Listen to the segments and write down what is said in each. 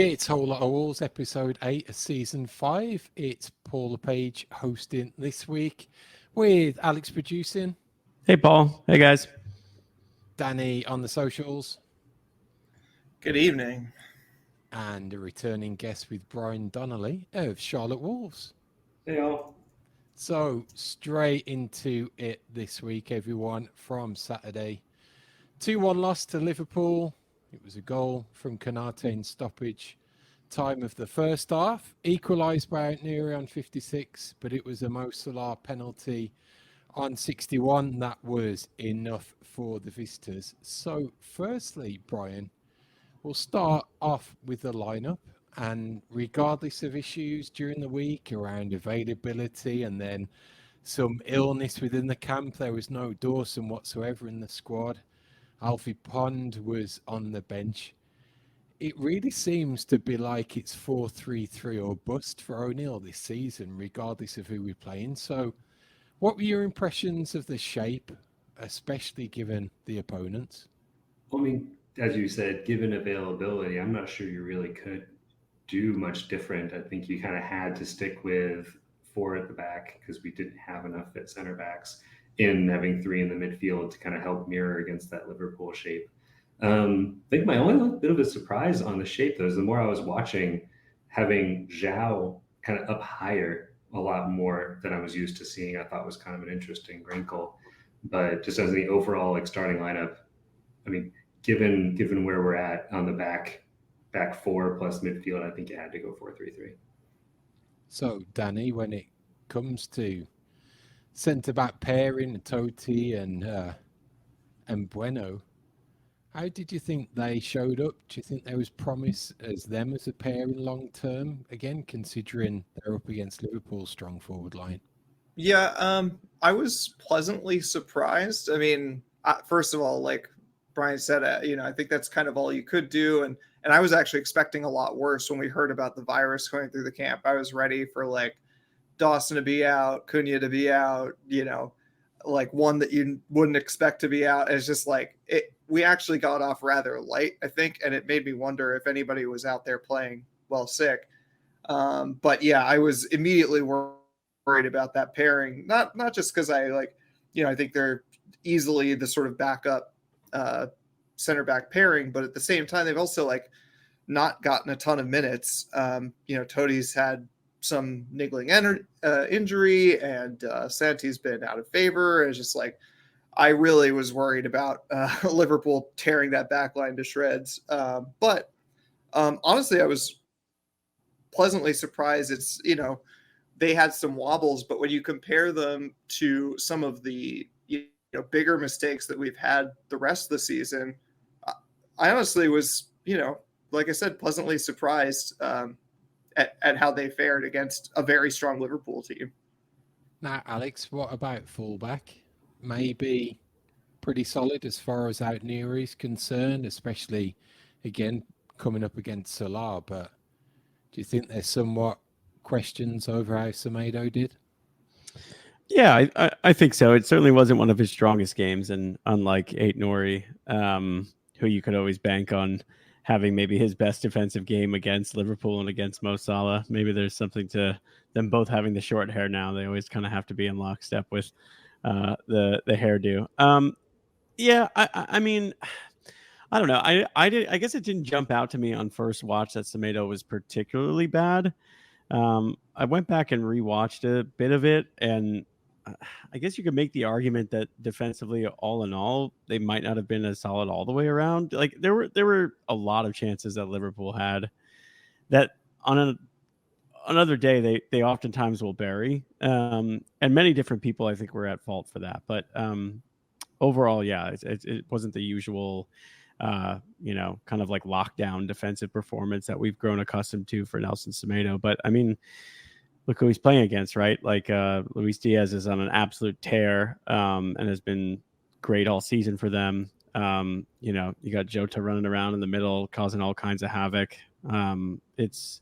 It's Whole Lot of Wolves, episode 8 of season 5. It's Paul LePage hosting this week with Alex producing. Hey, Paul. Hey, guys. Danny on the socials. Good evening. And a returning guest with Brian Donley of Charlotte Wolves. Hey, all. So, straight into it this week, everyone, from Saturday. 2-1 loss to Liverpool. It was a goal from Konate in stoppage time of the first half. Equalised by Outnuri on 56, but it was a Mo Salah penalty on 61. That was enough for the visitors. So, firstly, Brian, we'll start off with the lineup. And regardless of issues during the week around availability and then some illness within the camp, there was no Dawson whatsoever in the squad. Alfie Pond was on the bench. It really seems to be like it's 4-3-3 or bust for O'Neill this season, regardless of who we're playing. So what were your impressions of the shape, especially given the opponents? I mean, as you said, given availability, I'm not sure you really could do much different. I think you kind of had to stick with 4 at the back because we didn't have enough at center backs, in having 3 in the midfield to kind of help mirror against that Liverpool shape. I think my only bit of a surprise on the shape, though, is the more I was watching, having Zhao kind of up higher a lot more than I was used to seeing, I thought was kind of an interesting wrinkle. But just as the overall starting lineup, I mean, given where we're at on the back 4 plus midfield, I think you had to go 4-3-3. So, Danny, when it comes to centre-back pairing, Totti and Bueno, how did you think they showed up? Do you think there was promise as them as a pairing long-term? Again, considering they're up against Liverpool's strong forward line. Yeah, I was pleasantly surprised. I mean, first of all, like Brian said, I think that's kind of all you could do. And I was actually expecting a lot worse when we heard about the virus going through the camp. I was ready for like Dawson to be out, Cunha to be out, like one that you wouldn't expect to be out. It's just like we actually got off rather light, I think, and it made me wonder if anybody was out there playing well sick. But yeah, I was immediately worried about that pairing, not just because I think they're easily the sort of backup center back pairing, but at the same time they've also like not gotten a ton of minutes. Totti's had some niggling injury, and Santi's been out of favor. It's just like I really was worried about Liverpool tearing that back line to shreds. But honestly, I was pleasantly surprised. It's, they had some wobbles, but when you compare them to some of the bigger mistakes that we've had the rest of the season, I honestly was, like I said, pleasantly surprised at how they fared against a very strong Liverpool team. Now, Alex, what about fullback? Maybe pretty solid as far as Outnuri is concerned, especially, again, coming up against Salah. But do you think there's somewhat questions over how Semedo did? Yeah, I think so. It certainly wasn't one of his strongest games. And unlike Aït-Nouri, who you could always bank on having maybe his best defensive game against Liverpool and against Mo Salah, maybe there's something to them both having the short hair now. They always kind of have to be in lockstep with the hairdo. I mean, I don't know. I guess it didn't jump out to me on first watch that Semedo was particularly bad. I went back and rewatched a bit of it, and I guess you could make the argument that defensively, all in all, they might not have been as solid all the way around. Like there were a lot of chances that Liverpool had that on another day they oftentimes will bury, and many different people I think were at fault for that. But overall, yeah, it wasn't the usual, kind of like lockdown defensive performance that we've grown accustomed to for Nelson Semedo. But I mean, look who he's playing against, right? Like Luis Diaz is on an absolute tear, and has been great all season for them. You got Jota running around in the middle, causing all kinds of havoc. It's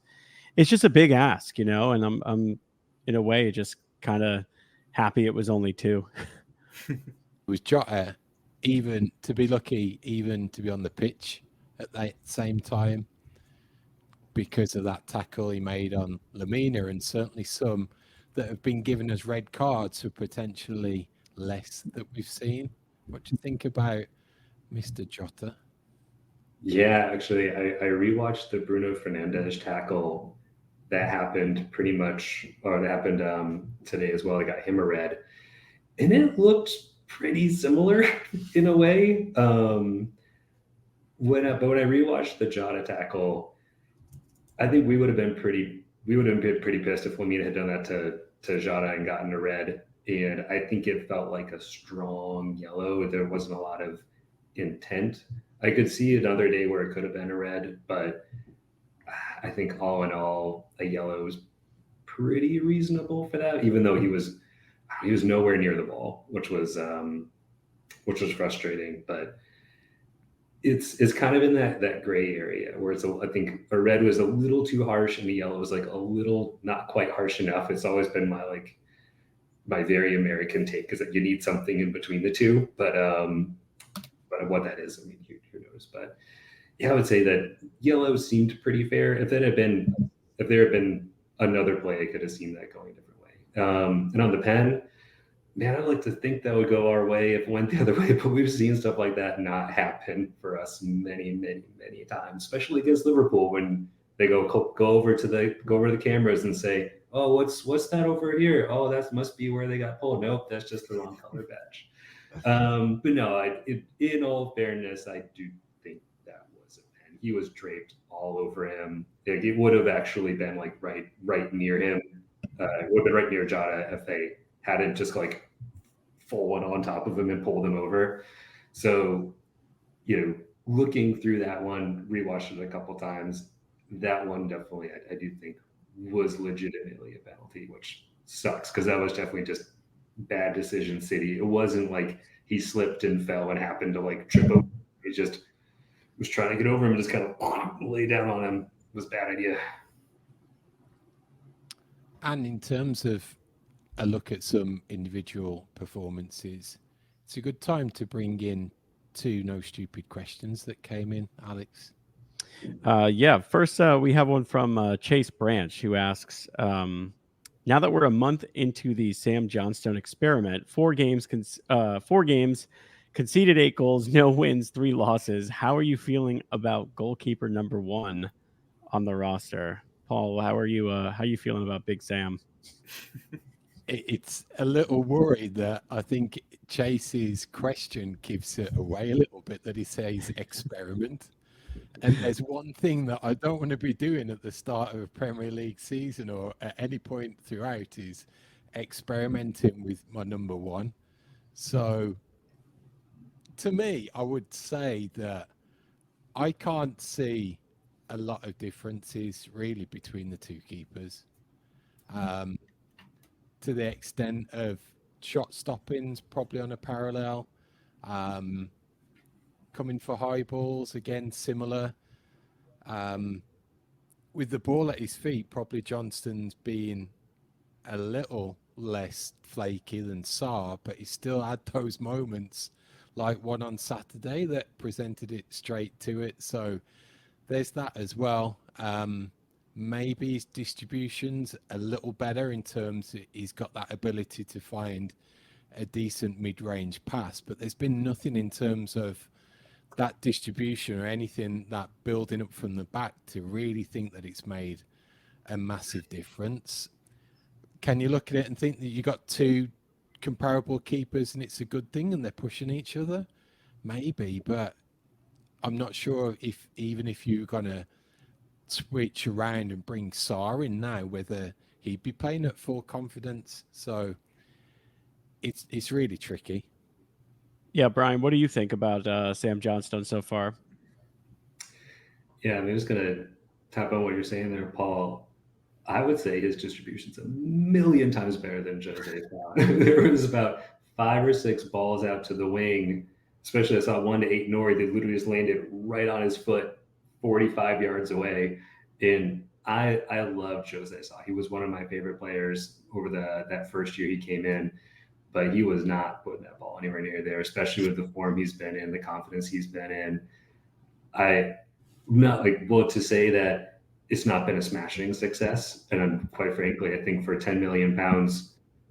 just a big ask, and I'm in a way just kind of happy it was only 2. It was Jota, even to be lucky, even to be on the pitch at that same time. because of that tackle he made on Lamina, and certainly some that have been given as red cards for potentially less that we've seen. What do you think about Mr. Jota? Yeah, actually, I rewatched the Bruno Fernandes tackle that happened today as well. I got him a red, and it looked pretty similar in a way. When I rewatched the Jota tackle, I think we would have been pretty pissed if Lamina had done that to Jota and gotten a red. And I think it felt like a strong yellow. There wasn't a lot of intent. I could see another day where it could have been a red, but I think all in all, a yellow is pretty reasonable for that. Even though he was nowhere near the ball, which was frustrating. But it's kind of in that gray area where I think a red was a little too harsh and the yellow was like a little not quite harsh enough. It's always been my very American take is that you need something in between the two, but what that is, I mean, who knows? But yeah, I would say that yellow seemed pretty fair. If there had been another play, I could have seen that going a different way. And on the pen, man, I'd like to think that would go our way if it went the other way, but we've seen stuff like that not happen for us many, many, many times, especially against Liverpool when they go over the cameras and say, "Oh, what's that over here? Oh, that must be where they got pulled." Nope, that's just the wrong color badge. But no, in all fairness, I do think that was a pen. He was draped all over him. It would have actually been like right near him. It would have been right near Jota if they hadn't just like fallen on top of him and pulled him over. So, looking through that one, rewatched it a couple times. That one definitely, I do think, was legitimately a penalty, which sucks because that was definitely just bad decision city. It wasn't like he slipped and fell and happened to like trip over. He just was trying to get over him and just kind of lay down on him. It was a bad idea. And in terms of a look at some individual performances, it's a good time to bring in 2 no stupid questions that came in, Alex. Yeah, first we have one from Chase Branch who asks, now that we're a month into the Sam Johnstone experiment, 4 games, conceded 8 goals, no wins, 3 losses. How are you feeling about goalkeeper number 1 on the roster? Paul, how are you feeling about Big Sam? It's a little worried that I think Chase's question gives it away a little bit, that he says experiment. And there's one thing that I don't want to be doing at the start of a Premier League season or at any point throughout is experimenting with my number 1. So to me, I would say that I can't see a lot of differences really between the 2 keepers. To the extent of shot stoppings, probably on a parallel. Coming for high balls, again, similar. With the ball at his feet, probably Johnston's being a little less flaky than Sarr, but he still had those moments like one on Saturday that presented it straight to it. So there's that as well. Maybe his distribution's a little better in terms of he's got that ability to find a decent mid-range pass, but there's been nothing in terms of that distribution or anything that building up from the back to really think that it's made a massive difference. Can you look at it and think that you got 2 comparable keepers and it's a good thing and they're pushing each other? Maybe, but I'm not sure if you're going to switch around and bring Sarr in now, whether he'd be playing at full confidence. So it's really tricky. Yeah, Brian, what do you think about Sam Johnstone so far? Yeah, I'm just going to tap on what you're saying there, Paul. I would say his distribution's a million times better than Jose's. There was about 5 or 6 balls out to the wing, especially I saw one to Ait-Nouri that literally just landed right on his foot 45 yards away. And I love Jose Sa. He was one of my favorite players over that first year he came in, but he was not putting that ball anywhere near there, especially with the form he's been in, the confidence he's been in. I'm not to say that it's not been a smashing success. And quite frankly, I think for £10 million,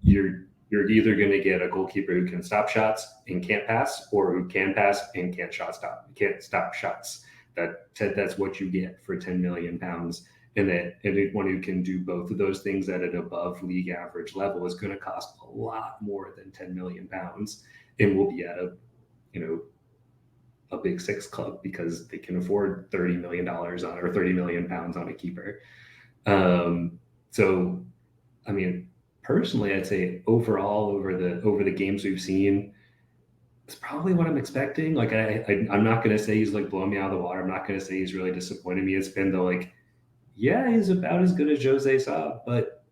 you're either going to get a goalkeeper who can stop shots and can't pass, or who can pass and can't stop shots. That's what you get for £10 million. And anyone who can do both of those things at an above league average level is going to cost a lot more than £10 million, and will be at a big six club because they can afford $30 million or £30 million on a keeper. So, I mean, personally, I'd say overall over the games we've seen, it's probably what I'm expecting. Like I'm not going to say he's like blowing me out of the water. I'm not going to say he's really disappointed me. It's been yeah, he's about as good as Jose Sa, but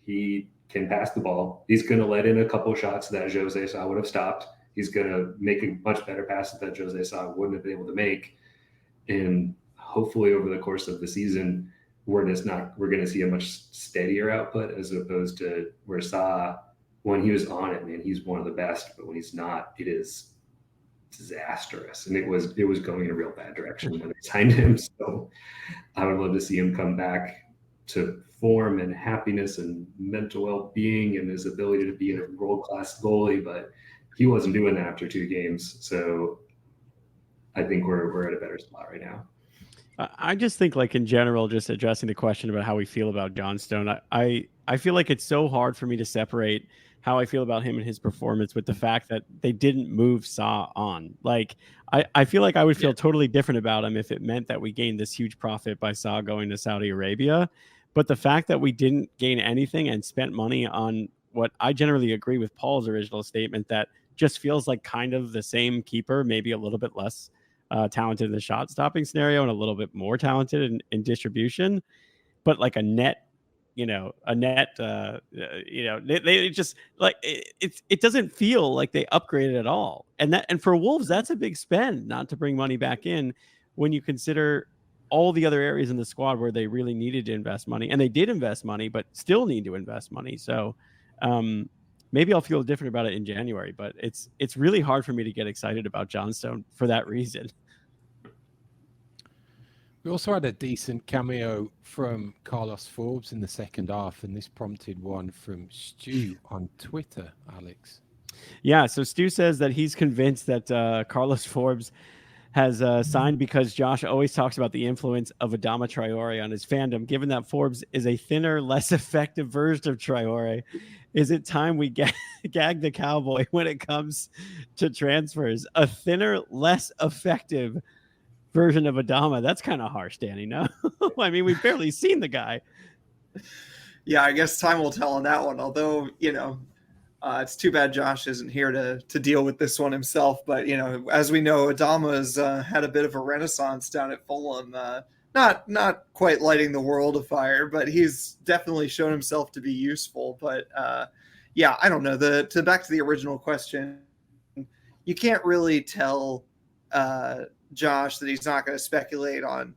he can pass the ball. He's going to let in a couple shots that Jose Sa would have stopped. He's going to make a much better pass that Jose Sa wouldn't have been able to make. And hopefully over the course of the season, we're going to see a much steadier output, as opposed to where Sa, when he was on it, man, he's one of the best, but when he's not, it is disastrous. And it was going in a real bad direction when they signed him. So I would love to see him come back to form and happiness and mental well-being and his ability to be a world-class goalie, but he wasn't doing that after 2 games. So I think we're at a better spot right now. I just think, like, in general, just addressing the question about how we feel about Johnstone, I feel like it's so hard for me to separate how I feel about him and his performance with the fact that they didn't move Sa on. Like, I feel like I would feel totally different about him if it meant that we gained this huge profit by Sa going to Saudi Arabia. But the fact that we didn't gain anything and spent money on what I generally agree with Paul's original statement, that just feels like kind of the same keeper, maybe a little bit less talented in the shot stopping scenario and a little bit more talented in distribution, but like a net, they just like it doesn't feel like they upgraded at all. And for Wolves, that's a big spend not to bring money back in when you consider all the other areas in the squad where they really needed to invest money, and they did invest money, but still need to invest money. So maybe I'll feel different about it in January, but it's really hard for me to get excited about Johnstone for that reason. We also had a decent cameo from Carlos Forbes in the second half, and this prompted one from Stu on Twitter, Alex. Yeah, so Stu says that he's convinced that Carlos Forbes has signed because Josh always talks about the influence of Adama Traore on his fandom. Given that Forbes is a thinner, less effective version of Traore, is it time we gag the cowboy when it comes to transfers? A thinner, less effective version of Adama. That's kind of harsh, Danny. No, I mean, we've barely seen the guy. Yeah, I guess time will tell on that one. Although, it's too bad Josh isn't here to deal with this one himself. But, as we know, Adama's had a bit of a renaissance down at Fulham. Not quite lighting the world afire, but he's definitely shown himself to be useful. But, I don't know. Back to the original question, you can't really tell Josh that he's not going to speculate on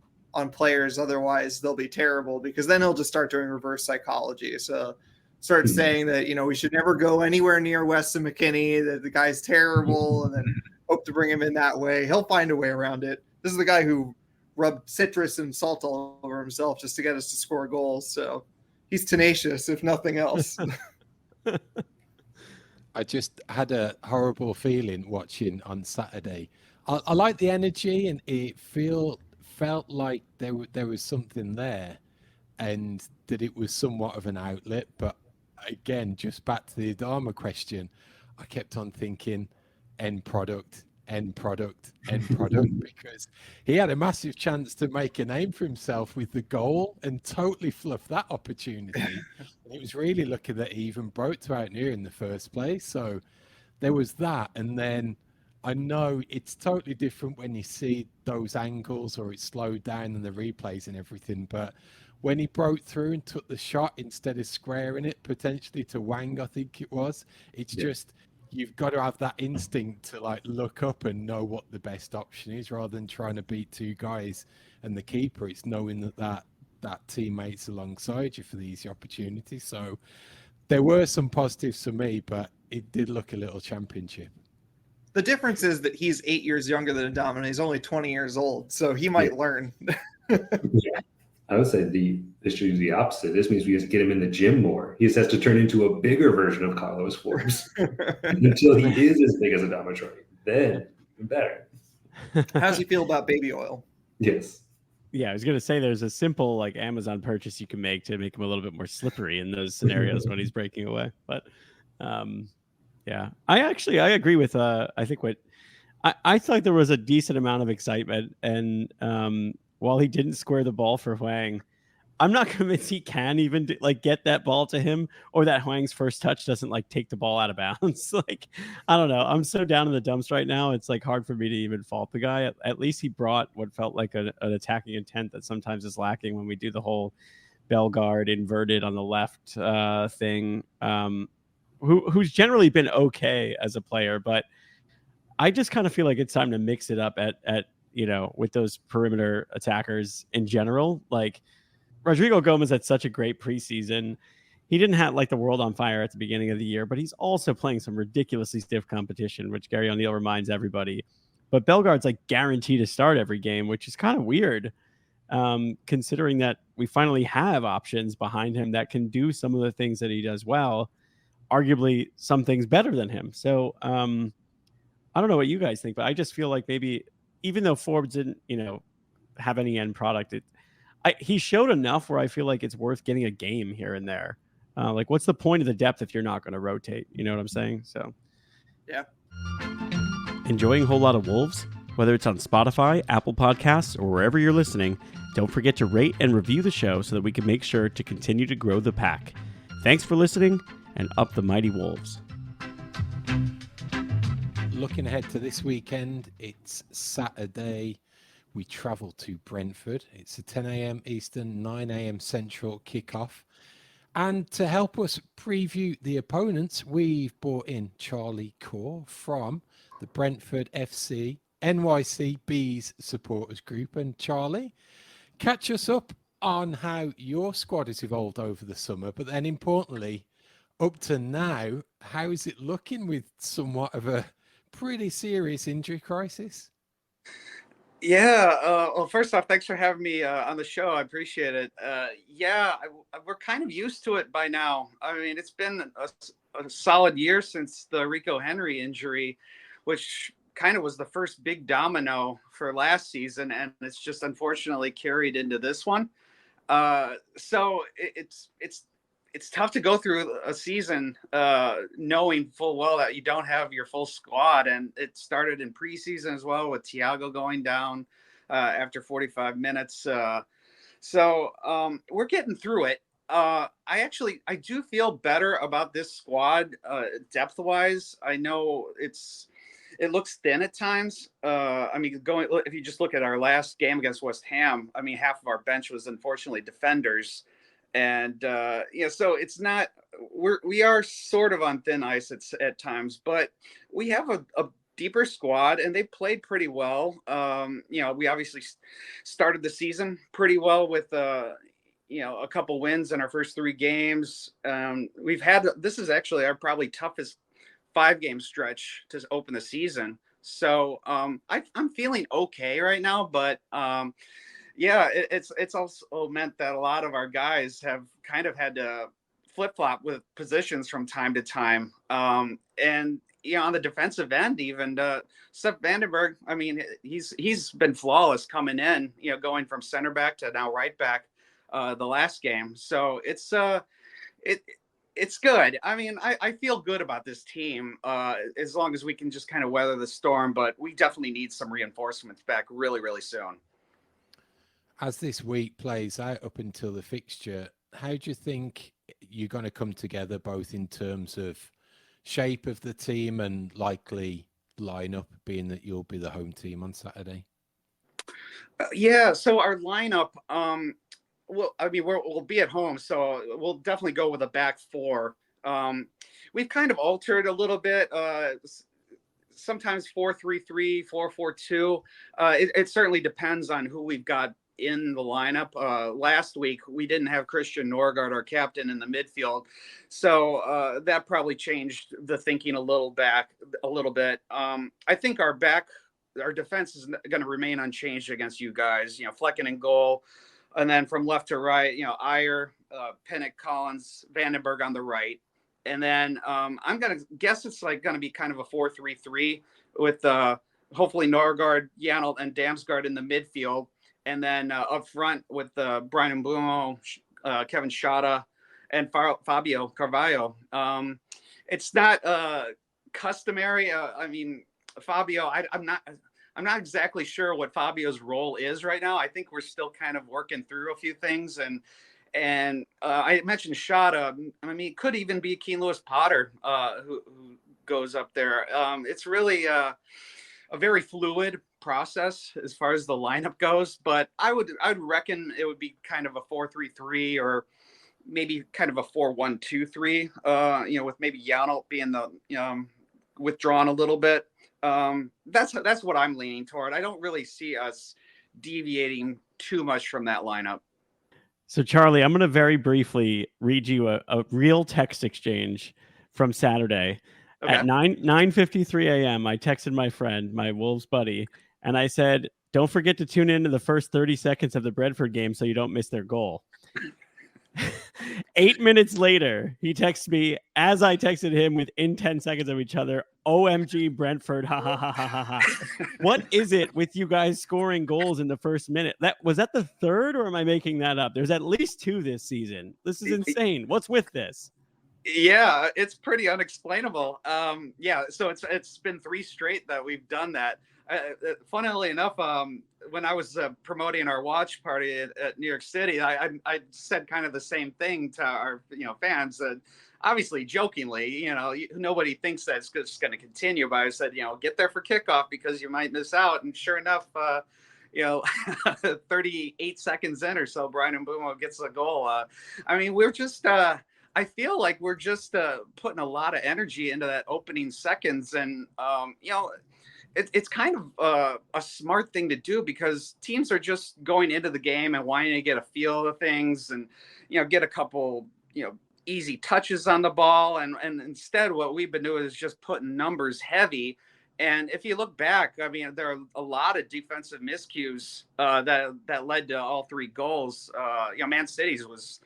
players, otherwise they'll be terrible, because then he'll just start doing reverse psychology. So start saying that we should never go anywhere near Weston McKennie, that the guy's terrible, and then hope to bring him in that way. He'll find a way around it. This is the guy who rubbed citrus and salt all over himself just to get us to score goals. So he's tenacious, if nothing else. I just had a horrible feeling watching on Saturday. I like the energy, and it felt like there was something there, and that it was somewhat of an outlet. But again, just back to the Adama question, I kept on thinking end product, because he had a massive chance to make a name for himself with the goal and totally fluffed that opportunity. It was really lucky that he even broke to out near in the first place. So there was that, and then I know it's totally different when you see those angles or it's slowed down and the replays and everything, but when he broke through and took the shot instead of squaring it potentially to Wang, I think it was, just, you've got to have that instinct to like look up and know what the best option is, rather than trying to beat 2 guys and the keeper. It's knowing that teammate's alongside you for the easy opportunities. So there were some positives for me, but it did look a little championship. The difference is that he's 8 years younger than Adama, and he's only 20 years old, so he might learn. I would say this should be the opposite. This means we just get him in the gym more. He just has to turn into a bigger version of Carlos Forbes until he is as big as a Troy. Then better. How does he feel about baby oil? Yes. Yeah, I was gonna say there's a simple like Amazon purchase you can make to make him a little bit more slippery in those scenarios when he's breaking away. But yeah, I agree with I think what I thought there was a decent amount of excitement, and while he didn't square the ball for Huang, I'm not convinced he can even get that ball to him, or that Huang's first touch doesn't take the ball out of bounds. I don't know. I'm so down in the dumps right now. It's hard for me to even fault the guy. At least he brought what felt like an attacking intent that sometimes is lacking when we do the whole Bellegarde inverted on the left thing. Who's generally been okay as a player, but I just kind of feel like it's time to mix it up at with those perimeter attackers in general. Rodrigo Gomez had such a great preseason. He didn't have the world on fire at the beginning of the year, but he's also playing some ridiculously stiff competition, which Gary O'Neill reminds everybody. But Bellegarde's guaranteed to start every game, which is kind of weird, considering that we finally have options behind him that can do some of the things that he does well, arguably some things better than him. So I don't know what you guys think, but I just feel like maybe even though Forbes didn't, have any end product, he showed enough where I feel like it's worth getting a game here and there. What's the point of the depth if you're not going to rotate? You know what I'm saying? So, yeah. Enjoying a whole lot of Wolves? Whether it's on Spotify, Apple Podcasts, or wherever you're listening, don't forget to rate and review the show so that we can make sure to continue to grow the pack. Thanks for listening, and up the mighty Wolves. Looking ahead to this weekend, it's Saturday. We travel to Brentford. It's a 10 a.m. Eastern, 9 a.m. Central kickoff. And to help us preview the opponents, we've brought in Charlie Corr from the Brentford FC NYC Bees supporters group. And Charlie, catch us up on how your squad has evolved over the summer, but then importantly, up to now, how is it looking with somewhat of a pretty serious injury crisis? Yeah. Well, first off, thanks for having me on the show. I appreciate it. We're kind of used to it by now. I mean, it's been a solid year since the Rico Henry injury, which kind of was the first big domino for last season, and it's just unfortunately carried into this one. So it's tough to go through a season knowing full well that you don't have your full squad. And it started in preseason as well with Thiago going down after 45 minutes. So we're getting through it. I do feel better about this squad depth wise. I know it looks thin at times. If you just look at our last game against West Ham, I mean, half of our bench was unfortunately defenders. And, so it's not, we are sort of on thin ice at times, but we have a deeper squad and they played pretty well. We obviously started the season pretty well with, a couple wins in our first 3 games. This is actually our probably toughest 5-game stretch to open the season. So I'm feeling okay right now, but it's also meant that a lot of our guys have kind of had to flip-flop with positions from time to time. And on the defensive end, even Seth Vandenberg, I mean, he's been flawless coming in, going from center back to now right back the last game. So it's good. I mean, I feel good about this team as long as we can just kind of weather the storm, but we definitely need some reinforcements back really, really soon. As this week plays out up until the fixture, how do you think you're going to come together, both in terms of shape of the team and likely lineup, being that you'll be the home team on Saturday? So our lineup, we'll be at home, so we'll definitely go with a back 4. We've kind of altered a little bit. Sometimes 4-3-3, 4-4-2. It certainly depends on who we've got in the lineup. Last week we didn't have Christian Norgard, our captain, in the midfield, so that probably changed the thinking a little bit. I think our defense is going to remain unchanged against you guys. Flecken in goal, And then from left to right, Ayer, Pinnock, Collins, Vandenberg on the right. And then I'm going to guess it's like going to be kind of a 4-3-3 with hopefully Norgard, Janelt, and Damsgaard in the midfield. And then up front with Brian Mbeumo, Kevin Shada, and Fabio Carvalho. It's not customary. I mean, Fabio, I'm not exactly sure what Fabio's role is right now. I think we're still kind of working through a few things. And I mentioned Shada. I mean, it could even be Keane Lewis Potter who goes up there. It's really a very fluid process as far as the lineup goes, but I'd reckon it would be kind of a 4-3-3 or maybe kind of a 4-1-2-3, with maybe Janelt being the withdrawn a little bit. That's what I'm leaning toward. I don't really see us deviating too much from that lineup. So, Charlie, I'm going to very briefly read you a real text exchange from Saturday. Okay. At 9:53 a.m., I texted my friend, my Wolves buddy, and I said, don't forget to tune into the first 30 seconds of the Brentford game so you don't miss their goal. 8 minutes later, he texts me as I texted him within 10 seconds of each other. OMG Brentford, ha ha ha ha ha ha. What is it with you guys scoring goals in the first minute? Was that the third, or am I making that up? There's at least 2 this season. This is insane. What's with this? Yeah, it's pretty unexplainable. So it's been 3 straight that we've done that. Funnily enough, when I was promoting our watch party at New York City, I said kind of the same thing to our fans. Obviously, jokingly, nobody thinks that it's just going to continue. But I said, get there for kickoff because you might miss out. And sure enough, 38 seconds in or so, Brian Mbeumo gets a goal. I mean, we're just. I feel like we're just putting a lot of energy into that opening seconds, and it's kind of a smart thing to do because teams are just going into the game and wanting to get a feel of things and get a couple easy touches on the ball, and instead what we've been doing is just putting numbers heavy. And if you look back, I mean, there are a lot of defensive miscues that led to all 3 goals. Man City's was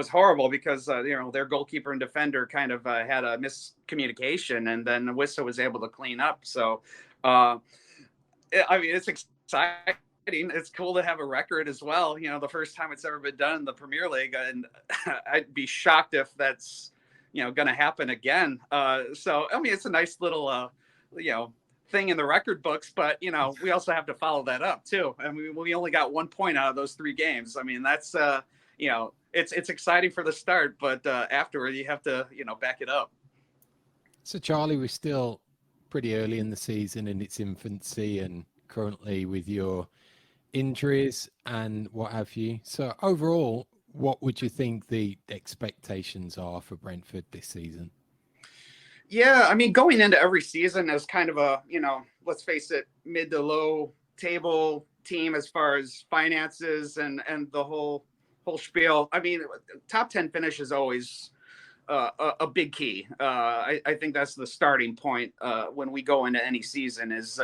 horrible because their goalkeeper and defender kind of had a miscommunication, and then Wissa was able to clean up. So I mean, it's exciting. It's cool to have a record as well, the first time it's ever been done in the Premier League, and I'd be shocked if that's going to happen again. So I mean, it's a nice little thing in the record books, but we also have to follow that up too. I mean, we only got 1 point out of those 3 games. I mean, that's it's exciting for the start, but afterward you have to back it up. So Charlie, we're still pretty early in the season in its infancy, and currently with your injuries and what have you. So overall, what would you think the expectations are for Brentford this season? Yeah, I mean, going into every season as kind of a, let's face it, mid to low table team as far as finances and the whole spiel. I mean, top 10 finish is always a big key. I think that's the starting point when we go into any season is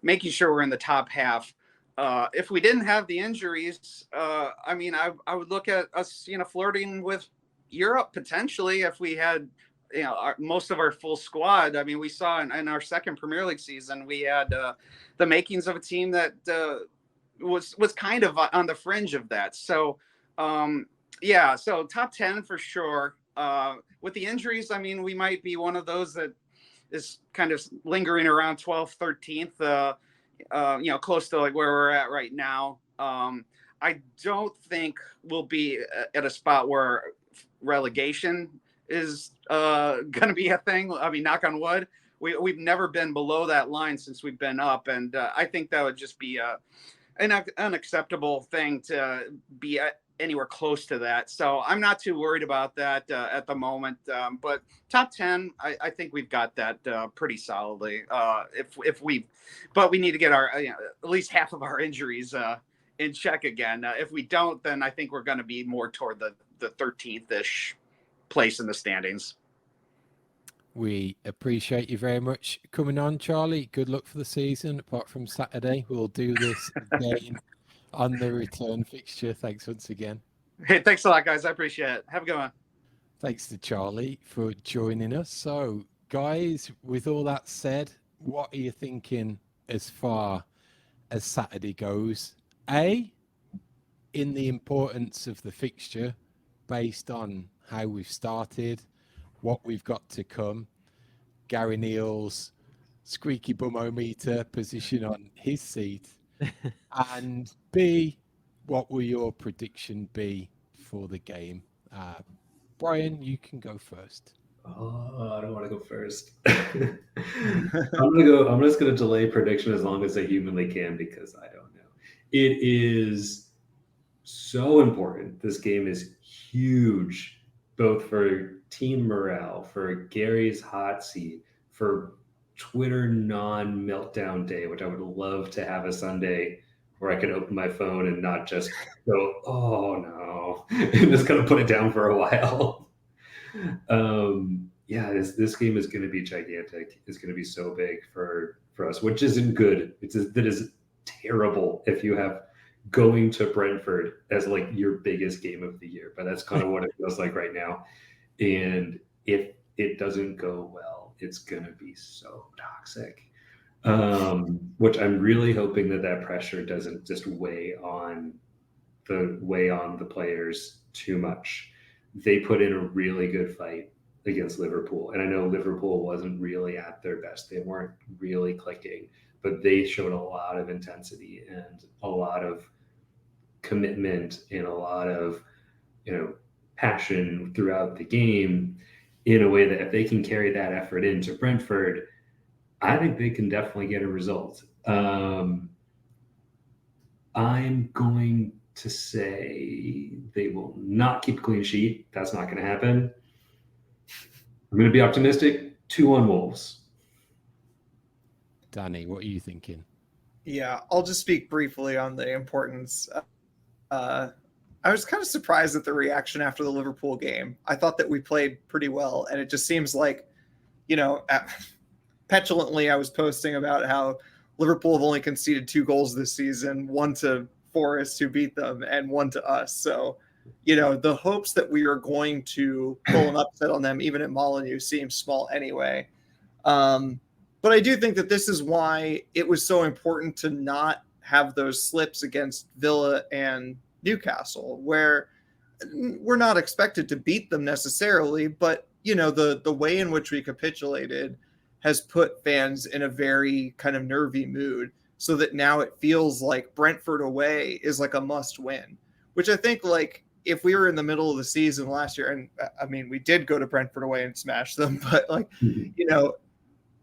making sure we're in the top half. If we didn't have the injuries, I mean, I would look at us, flirting with Europe potentially if we had, most of our full squad. I mean, we saw in our second Premier League season, we had the makings of a team that was kind of on the fringe of that. So, so top 10 for sure. With the injuries, I mean, we might be one of those that is kind of lingering around 12th, 13th, close to like where we're at right now. I don't think we'll be at a spot where relegation is going to be a thing. I mean, knock on wood. We've never been below that line since we've been up. And I think that would just be an unacceptable thing to be anywhere close to that. So I'm not too worried about that at the moment. But top 10, I think we've got that pretty solidly. But we need to get our at least half of our injuries in check again. If we don't, then I think we're going to be more toward the 13th-ish place in the standings. We appreciate you very much coming on, Charlie. Good luck for the season. Apart from Saturday, we'll do this again on the return fixture. Thanks once again. Hey, thanks a lot, guys. I appreciate it. Have a good one. Thanks to Charlie for joining us. So, guys, with all that said, what are you thinking as far as Saturday goes? A, in the importance of the fixture, based on how we've started, what we've got to come, Gary Neal's squeaky bum-o-meter position on his seat, and B, what will your prediction be for the game? Brian, you can go first. Oh, I don't want to go first. I'm just gonna delay prediction as long as I humanly can because I don't know. It is so important. This game is huge, both for team morale, for Gary's hot seat, for Twitter non-meltdown day, which I would love to have a Sunday where I could open my phone and not just go, oh no, and just kind of put it down for a while. Yeah, this game is going to be gigantic. It's going to be so big for us, which isn't good. That is terrible if you have going to Brentford as like your biggest game of the year, but that's kind of what it feels like right now. And if it doesn't go well, it's going to be so toxic. Which I'm really hoping that pressure doesn't just weigh on the players too much. They put in a really good fight against Liverpool. And I know Liverpool wasn't really at their best. They weren't really clicking, but they showed a lot of intensity and a lot of commitment and a lot of, passion throughout the game in a way that if they can carry that effort into Brentford, I think they can definitely get a result. I'm going to say they will not keep a clean sheet. That's not going to happen. I'm going to be optimistic. 2-1 Wolves. Danny, what are you thinking? Yeah, I'll just speak briefly on the importance. I was kind of surprised at the reaction after the Liverpool game. I thought that we played pretty well, and it just seems like, petulantly I was posting about how Liverpool have only conceded 2 goals this season, one to Forest, who beat them, and one to us. So, the hopes that we are going to pull an upset on them, even at Molineux, seems small anyway. But I do think that this is why it was so important to not have those slips against Villa and Newcastle, where we're not expected to beat them necessarily, but the way in which we capitulated has put fans in a very kind of nervy mood, so that now it feels like Brentford away is like a must win, which I think, like, if we were in the middle of the season last year, and I mean, we did go to Brentford away and smash them, but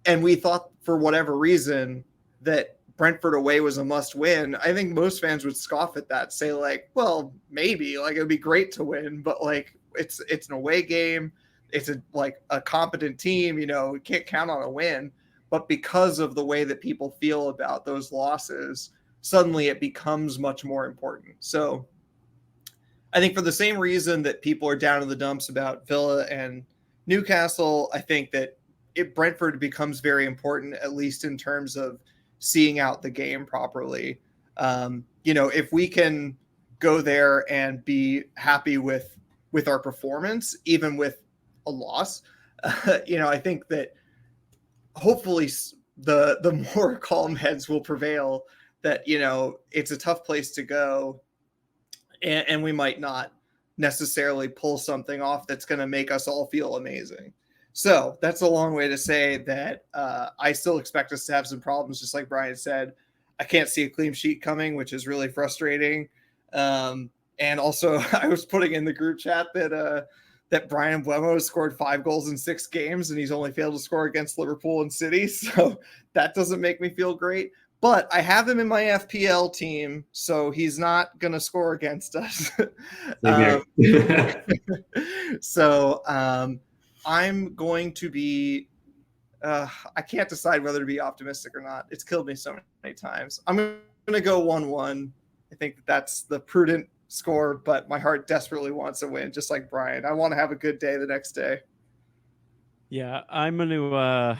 and we thought for whatever reason that Brentford away was a must win, I think most fans would scoff at that, say like, well, maybe, like, it'd be great to win, but like it's an away game. It's a competent team, we can't count on a win. But because of the way that people feel about those losses, suddenly it becomes much more important. So I think for the same reason that people are down in the dumps about Villa and Newcastle, I think that Brentford becomes very important, at least in terms of seeing out the game properly. If we can go there and be happy with our performance, even with a loss, I think that hopefully the more calm heads will prevail, that, it's a tough place to go, and we might not necessarily pull something off that's going to make us all feel amazing. So that's a long way to say that I still expect us to have some problems, just like Brian said. I can't see a clean sheet coming, which is really frustrating. And also, I was putting in the group chat that Brian Buemo has scored 5 goals in 6 games, and he's only failed to score against Liverpool and City. So that doesn't make me feel great. But I have him in my FPL team, so he's not going to score against us. So I'm going to be I can't decide whether to be optimistic or not. It's killed me so many times. I'm going to go 1-1. I think that's the prudent score, but my heart desperately wants a win, just like Brian. I want to have a good day the next day. Yeah, I'm going to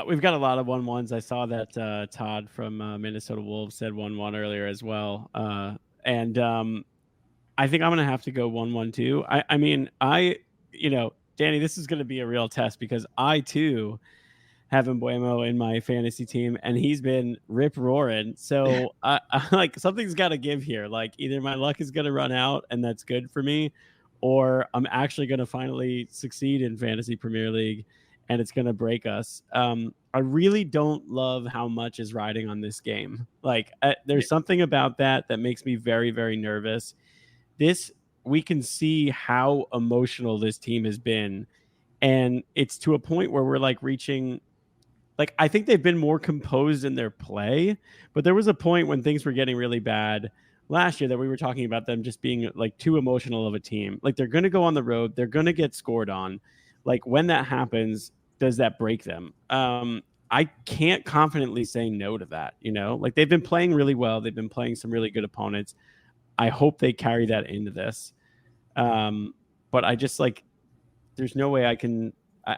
We've got a lot of 1-1s. I saw that Todd from Minnesota Wolves said 1-1 earlier as well. And I think I'm going to have to go 1-1 too. I mean, Danny, this is going to be a real test because I too have Mbuemo in my fantasy team and he's been rip roaring. So I like something's got to give here. Like either my luck is going to run out and that's good for me, or I'm actually going to finally succeed in fantasy Premier League and it's going to break us. I really don't love how much is riding on this game. Like there's something about that makes me very, very nervous. We can see how emotional this team has been. And it's to a point where we're like reaching, like, I think they've been more composed in their play, but there was a point when things were getting really bad last year that we were talking about them just being like too emotional of a team. Like they're going to go on the road. They're going to get scored on. Like when that happens, does that break them? I can't confidently say no to that. Like they've been playing really well. They've been playing some really good opponents. I hope they carry that into this. But I just there's no way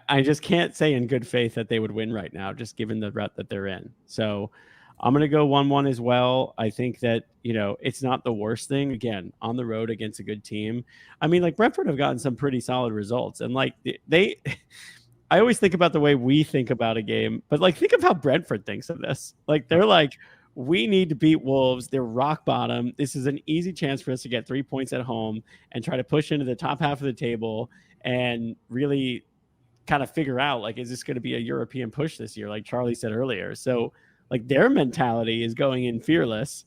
I just can't say in good faith that they would win right now, just given the rut that they're in. So I'm going to go 1-1 as well. I think that, it's not the worst thing, again, on the road against a good team. I mean, like Brentford have gotten some pretty solid results and I always think about the way we think about a game, but think of how Brentford thinks of this. They're like, we need to beat Wolves. They're rock bottom. This is an easy chance for us to get 3 points at home and try to push into the top half of the table and really kind of figure out, is this going to be a European push this year, like Charlie said earlier? So, their mentality is going in fearless,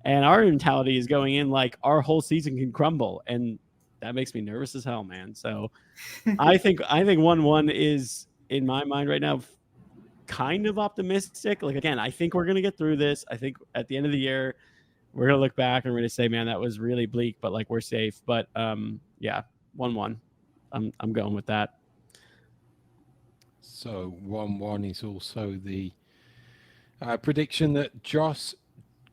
and our mentality is going in our whole season can crumble, and that makes me nervous as hell, man. So, I think 1-1 is, in my mind right now, kind of optimistic. Again, I think we're going to get through this. I think at the end of the year, we're going to look back and we're going to say, man, that was really bleak, but we're safe. But yeah, 1-1. I'm going with that. So 1-1 is also the prediction that Joss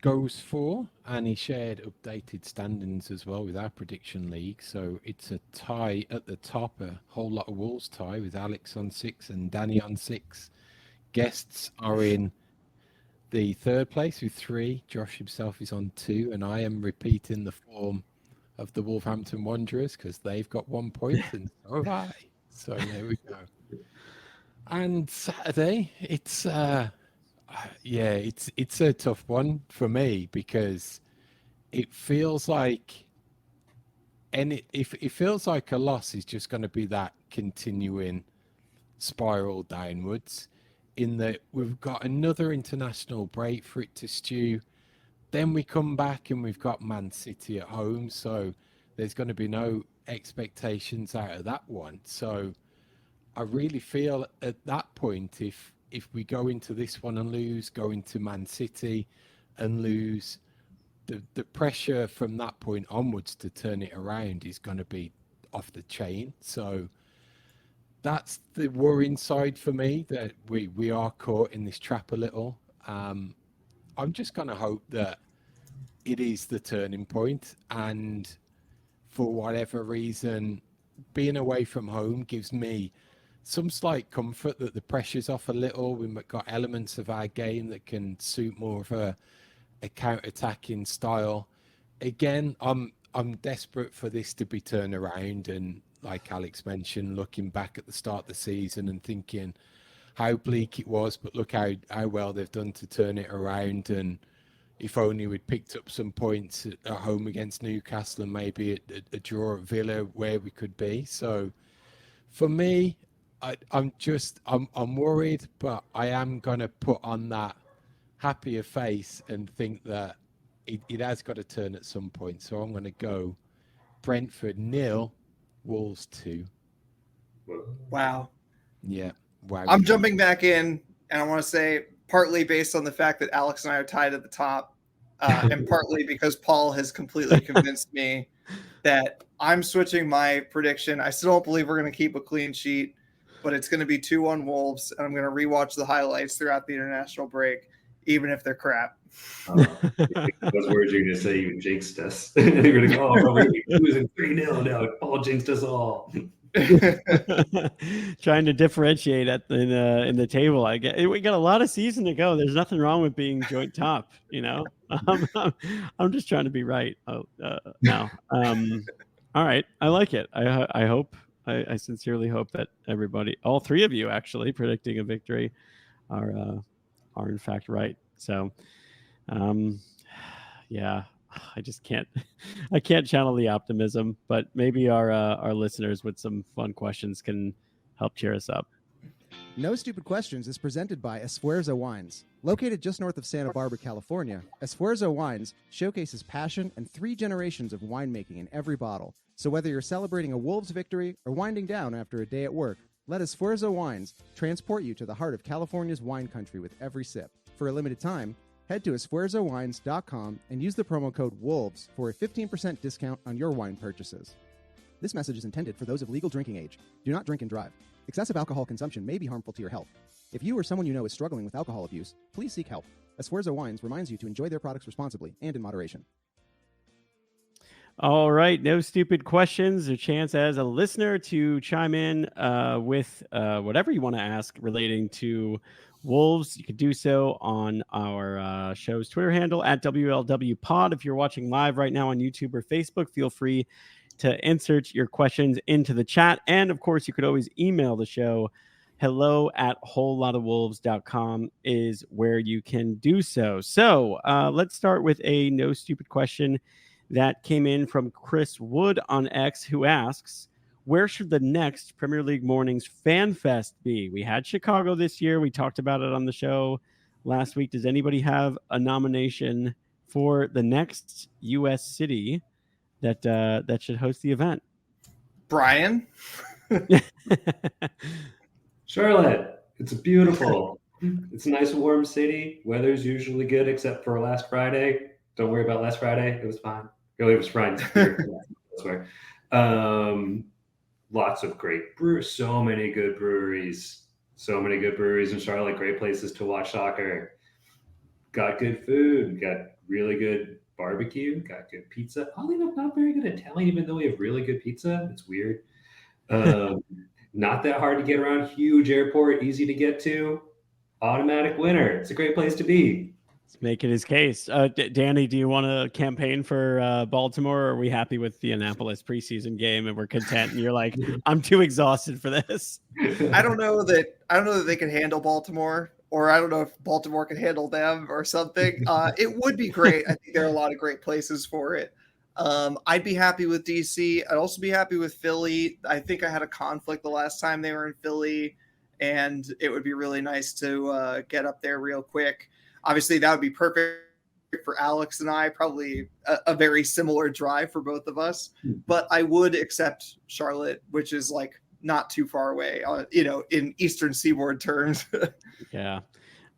goes for, and he shared updated standings as well with our prediction league. So it's a tie at the top, a whole lot of Wolves tie with Alex on 6 and Danny on 6. Guests are in the third place with 3. Josh himself is on 2, and I am repeating the form of the Wolverhampton Wanderers because they've got 1 point and so have I. So there we go. And Saturday, it's it's a tough one for me because it feels like it feels like a loss is just going to be that continuing spiral downwards, in that we've got another international break for it to stew. Then we come back and we've got Man City at home, so there's going to be no expectations out of that one. So I really feel at that point, if we go into this one and lose, go into Man City and lose, the pressure from that point onwards to turn it around is going to be off the chain. So that's the worrying side for me, that we are caught in this trap a little. I'm just going to hope that it is the turning point, and for whatever reason, being away from home gives me some slight comfort that the pressure's off a little. We've got elements of our game that can suit more of a counter-attacking style. Again, I'm desperate for this to be turned around, and like Alex mentioned, looking back at the start of the season and thinking how bleak it was, but look how well they've done to turn it around. And if only we'd picked up some points at home against Newcastle and maybe a draw at Villa where we could be. So for me, I'm worried, but I am going to put on that happier face and think that it has got to turn at some point. So I'm going to go Brentford 0, Wolves 2. Wow. Yeah. Wow. I'm jumping back in, and I want to say, partly based on the fact that Alex and I are tied at the top, and partly because Paul has completely convinced me that I'm switching my prediction. I still don't believe we're going to keep a clean sheet, but it's going to be 2-1 Wolves, and I'm going to rewatch the highlights throughout the international break, even if they're crap. Those words you're going to say, you jinxed us. You're going to go, we're losing 3-0 now. Paul jinxed us all. Trying to differentiate in the table. I get we got a lot of season to go. There's nothing wrong with being joint top. I'm just trying to be right. Now. All right, I like it. I hope. I sincerely hope that everybody, all three of you, actually predicting a victory, are in fact right. So, yeah. I just can't. I can't channel the optimism, but maybe our listeners with some fun questions can help cheer us up. No Stupid Questions is presented by Esfuerzo Wines. Located just north of Santa Barbara, California, Esfuerzo Wines showcases passion and 3 generations of winemaking in every bottle. So whether you're celebrating a Wolves victory or winding down after a day at work, let Esfuerzo Wines transport you to the heart of California's wine country with every sip. For a limited time, head to esfuerzowines.com and use the promo code WOLVES for a 15% discount on your wine purchases. This message is intended for those of legal drinking age. Do not drink and drive. Excessive alcohol consumption may be harmful to your health. If you or someone you know is struggling with alcohol abuse, please seek help. Esfuerzo Wines reminds you to enjoy their products responsibly and in moderation. All right, no stupid questions. A chance as a listener to chime in with whatever you want to ask relating to Wolves. You could do so on our show's Twitter handle at WLW Pod. If you're watching live right now on YouTube or Facebook, feel free to insert your questions into the chat. And of course, you could always email the show. hello@wholelotofwolves.com is where you can do so. So let's start with a no stupid question that came in from Chris Wood on X, who asks, where should the next Premier League Mornings Fan Fest be? We had Chicago this year. We talked about it on the show last week. Does anybody have a nomination for the next U.S. city that should host the event? Brian? Charlotte. It's beautiful. It's a nice warm city. Weather's usually good except for last Friday. Don't worry about last Friday. It was fine. Really, it was fine. I swear. Lots of great breweries. So many good breweries. So many good breweries in Charlotte. Great places to watch soccer. Got good food. Got really good barbecue. Got good pizza. Oddly enough, not very good Italian, even though we have really good pizza. It's weird. Not that hard to get around. Huge airport. Easy to get to. Automatic winner. It's a great place to be. He's making his case. Danny, do you want to campaign for Baltimore? Or are we happy with the Annapolis preseason game and we're content? And you're like, I'm too exhausted for this. I don't know that they can handle Baltimore, or I don't know if Baltimore can handle them or something. It would be great. I think there are a lot of great places for it. I'd be happy with DC. I'd also be happy with Philly. I think I had a conflict the last time they were in Philly, and it would be really nice to get up there real quick. Obviously, that would be perfect for Alex and I, probably a very similar drive for both of us. But I would accept Charlotte, which is like not too far away, in Eastern Seaboard terms. Yeah,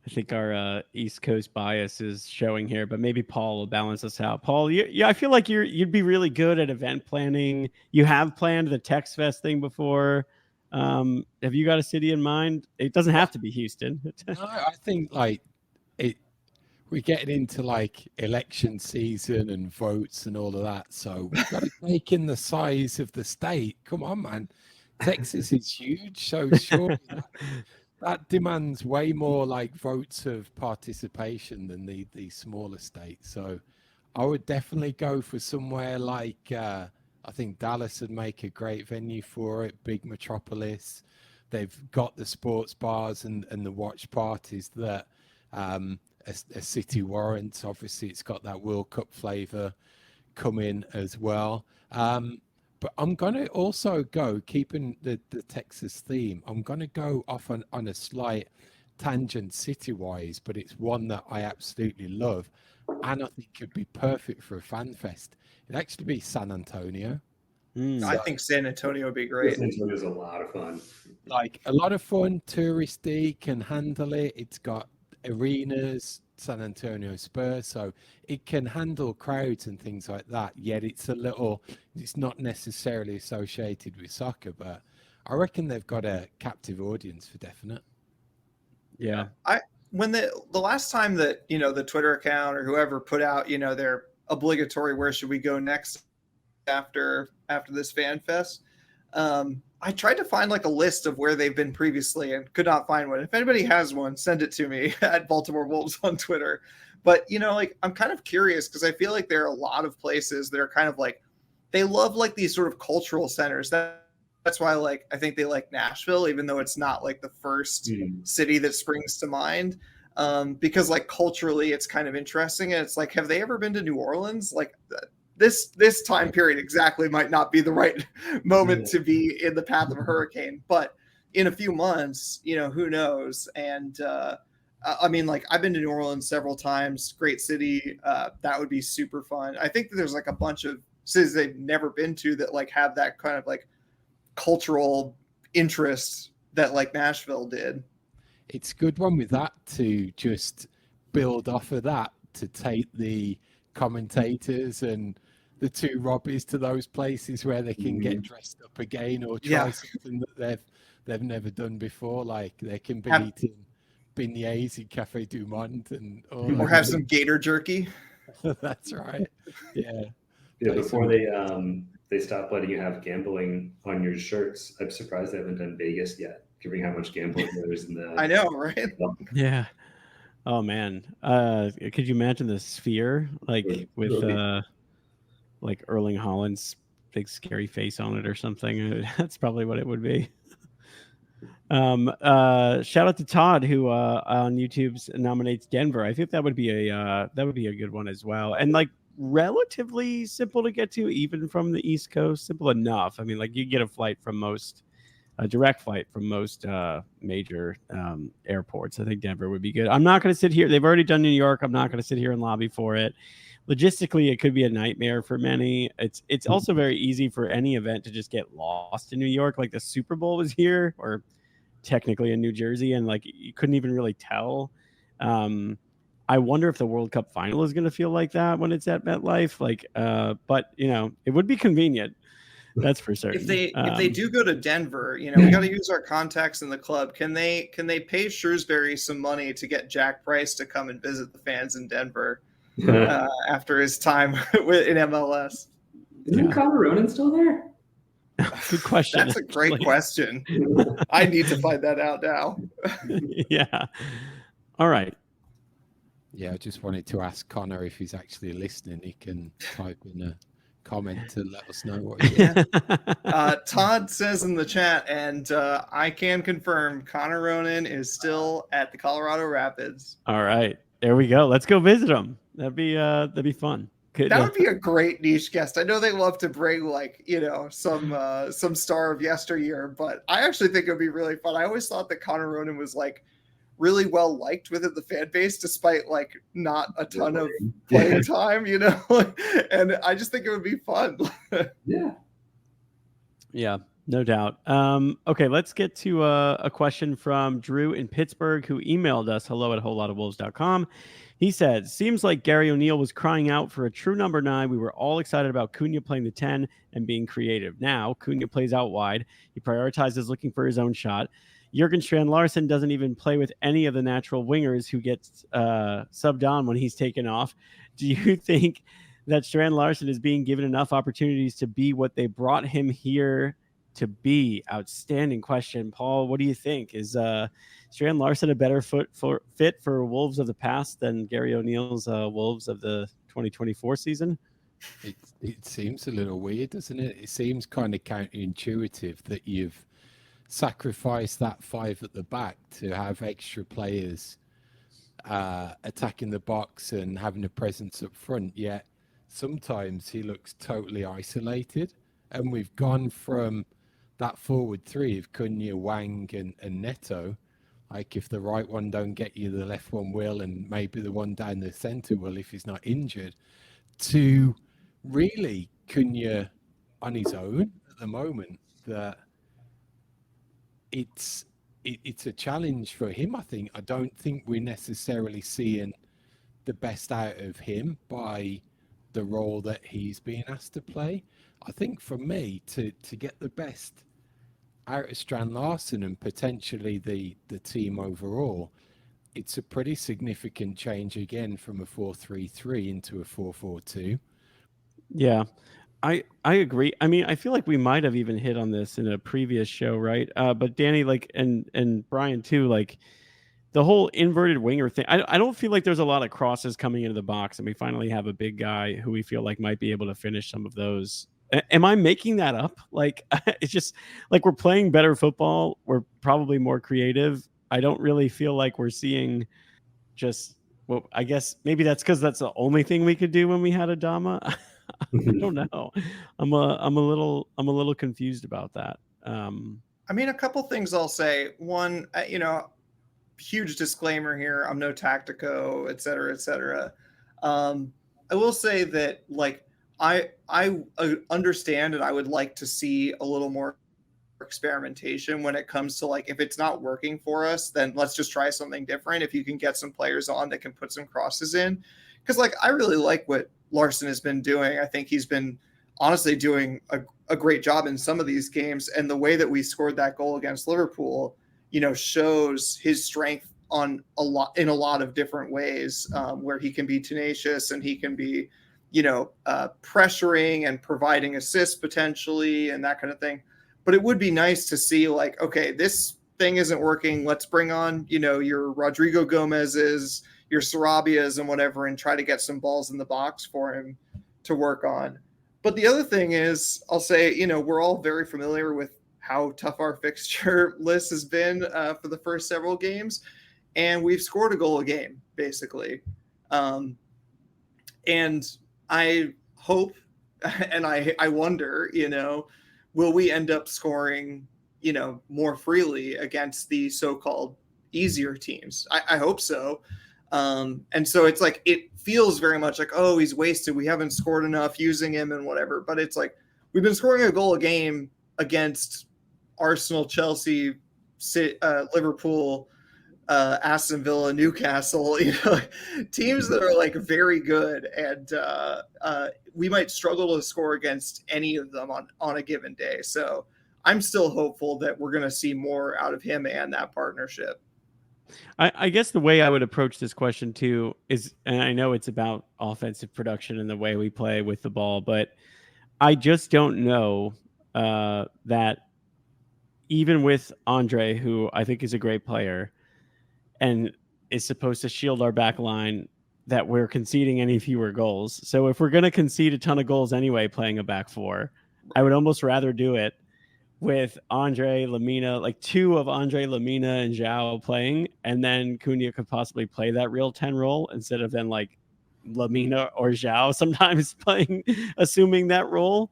I think our East Coast bias is showing here, but maybe Paul will balance us out. Paul, I feel like you'd be really good at event planning. You have planned the Tex Fest thing before. Have you got a city in mind? It doesn't have to be Houston. No, I think we're getting into like election season and votes and all of that. So we've got to take in the size of the state. Come on, man. Texas is huge. So sure, that demands way more like votes of participation than the smaller states. So I would definitely go for somewhere like, I think Dallas would make a great venue for it. Big metropolis. They've got the sports bars and the watch parties that, a city warrants. Obviously, it's got that World Cup flavor coming as well. But I'm going to also go, keeping the Texas theme, I'm going to go off on a slight tangent city-wise, but it's one that I absolutely love. And I think could be perfect for a fan fest. It'd actually be San Antonio. I think San Antonio would be great. San Antonio is a lot of fun. Like a lot of fun, touristy, can handle it. It's got arenas, San Antonio Spurs, so it can handle crowds and things like that. Yet it's not necessarily associated with soccer, but I reckon they've got a captive audience for definite. Yeah. When the last time that, the Twitter account or whoever put out, their obligatory where should we go next after this fan fest, I tried to find like a list of where they've been previously and could not find one. If anybody has one, send it to me at Baltimore Wolves on Twitter. But, you know, like I'm kind of curious because I feel like there are a lot of places that are kind of like, they love like these sort of cultural centers. That's why like I think they like Nashville, even though it's not like the first city that springs to mind. Because like culturally it's kind of interesting. And it's like, have they ever been to New Orleans? Like this time period exactly might not be the right moment to be in the path of a hurricane, but in a few months, you know, who knows? And I mean, like I've been to New Orleans several times, great city. That would be super fun. I think that there's like a bunch of cities they've never been to that like have that kind of like cultural interest that like Nashville did. It's a good one with that to just build off of that, to take the commentators and the two Robbies to those places where they can get dressed up again or try something that they've never done before. Like they can be eating beignets in Cafe Du Monde and or have some gator jerky. That's right. Yeah. Yeah, before they stop letting you have gambling on your shirts. I'm surprised they haven't done Vegas yet, given how much gambling there is in the. I know, right? Yeah. Oh man. Could you imagine the Sphere like with like Erling Haaland's big scary face on it or something? That's probably what it would be. Shout out to Todd who on YouTube's nominates Denver. I think that would be a good one as well. And like relatively simple to get to, even from the East Coast. Simple enough. I mean, like you get a direct flight from most major airports. I think Denver would be good. I'm not going to sit here. They've already done New York. I'm not going to sit here and lobby for it. Logistically, it could be a nightmare for many. It's also very easy for any event to just get lost in New York. Like the Super Bowl was here, or technically in New Jersey, and like you couldn't even really tell. I wonder if the World Cup final is going to feel like that when it's at MetLife. Like, but you know, it would be convenient. That's for certain. If they do go to Denver, you know, we got to use our contacts in the club. Can they pay Shrewsbury some money to get Jack Price to come and visit the fans in Denver after his time in MLS? Isn't Connor Ronan still there? Good question. That's a great question. I need to find that out now. Yeah. All right. Yeah, I just wanted to ask Connor if he's actually listening. He can type in a comment to let us know what he Todd says in the chat, and I can confirm Connor Ronan is still at the Colorado Rapids. All right. There we go. Let's go visit him. That'd be fun. That would be a great niche guest. I know they love to bring like, you know, some star of yesteryear, but I actually think it would be really fun. I always thought that Connor Ronan was like really well liked within the fan base, despite like not a ton of playing time, you know, and I just think it would be fun. Yeah, no doubt. Okay, let's get to a question from Drew in Pittsburgh, who emailed us hello@wholelotofwolves.com. He said, seems like Gary O'Neill was crying out for a true number 9. We were all excited about Cunha playing the 10 and being creative. Now, Cunha plays out wide. He prioritizes looking for his own shot. Jurgen Strand-Larsen doesn't even play with any of the natural wingers who gets subbed on when he's taken off. Do you think that Strand-Larsen is being given enough opportunities to be what they brought him here to be? Outstanding question. Paul, what do you think? Is Strand-Larsen a better fit for Wolves of the past than Gary O'Neill's Wolves of the 2024 season? It seems a little weird, doesn't it? It seems kind of counterintuitive that you've sacrificed that 5 at the back to have extra players attacking the box and having a presence up front, yet sometimes he looks totally isolated. And we've gone from that forward 3 of Cunha, Wang and Neto. Like if the right one don't get you, the left one will, and maybe the one down the centre will if he's not injured, to really Cunha on his own at the moment. That it's a challenge for him, I think. I don't think we're necessarily seeing the best out of him by the role that he's being asked to play. I think for me, to get the best out of Strand-Larsen and potentially the team overall, it's a pretty significant change again from a 4-3-3 into a 4-4-2. Yeah. I agree. I mean, I feel like we might have even hit on this in a previous show, right? But Danny, like, and Brian too, like the whole inverted winger thing. I don't feel like there's a lot of crosses coming into the box, and we finally have a big guy who we feel like might be able to finish some of those. Am I making that up? Like, it's just like we're playing better football. We're probably more creative. I don't really feel like we're seeing just, well, I guess maybe that's because that's the only thing we could do when we had Adama. I don't know. I'm a little confused about that. I mean, a couple things I'll say. One, huge disclaimer here. I'm no tactico, et cetera, et cetera. I will say that, like, I understand and I would like to see a little more experimentation when it comes to, like, if it's not working for us, then let's just try something different. If you can get some players on that can put some crosses in, because, like, I really like what Larson has been doing. I think he's been honestly doing a great job in some of these games, and the way that we scored that goal against Liverpool, shows his strength in a lot of different ways, where he can be tenacious and he can be, pressuring and providing assists potentially and that kind of thing. But it would be nice to see, like, okay, this thing isn't working. Let's bring on, your Rodrigo Gomez's, your Sarabia's and whatever, and try to get some balls in the box for him to work on. But the other thing is, I'll say, we're all very familiar with how tough our fixture list has been for the first several games. And we've scored a goal a game, basically. And I hope, and I wonder, will we end up scoring, more freely against the so-called easier teams? I hope so. And so it's like, it feels very much like, oh, he's wasted. We haven't scored enough using him and whatever. But it's like, we've been scoring a goal a game against Arsenal, Chelsea, Liverpool, Aston Villa, Newcastle, teams that are, like, very good, and we might struggle to score against any of them on a given day. So I'm still hopeful that we're going to see more out of him and that partnership. I guess the way I would approach this question too is, and I know it's about offensive production and the way we play with the ball, but I just don't know that even with Andre, who I think is a great player and is supposed to shield our back line, that we're conceding any fewer goals. So if we're going to concede a ton of goals anyway, playing a back four, I would almost rather do it with Andre, Lamina, like two of Andre, Lamina, and João playing, and then Cunha could possibly play that real 10 role instead of then, like, Lamina or João sometimes playing, assuming that role.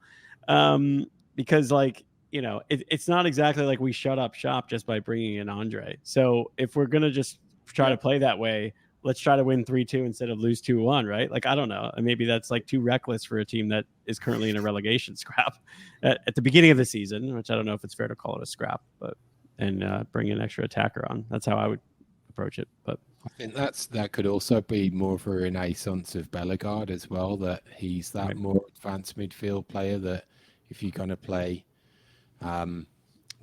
Because, like, it's not exactly like we shut up shop just by bringing in Andre. So if we're going to just try to play that way, let's try to win 3-2 instead of lose 2-1, right? Like, I don't know. Maybe that's, like, too reckless for a team that is currently in a relegation scrap at the beginning of the season, which I don't know if it's fair to call it a scrap, but, and bring an extra attacker on. That's how I would approach it. But I think that could also be more of a renaissance of Bellegarde as well, that he's that Right. more advanced midfield player that if you're going to play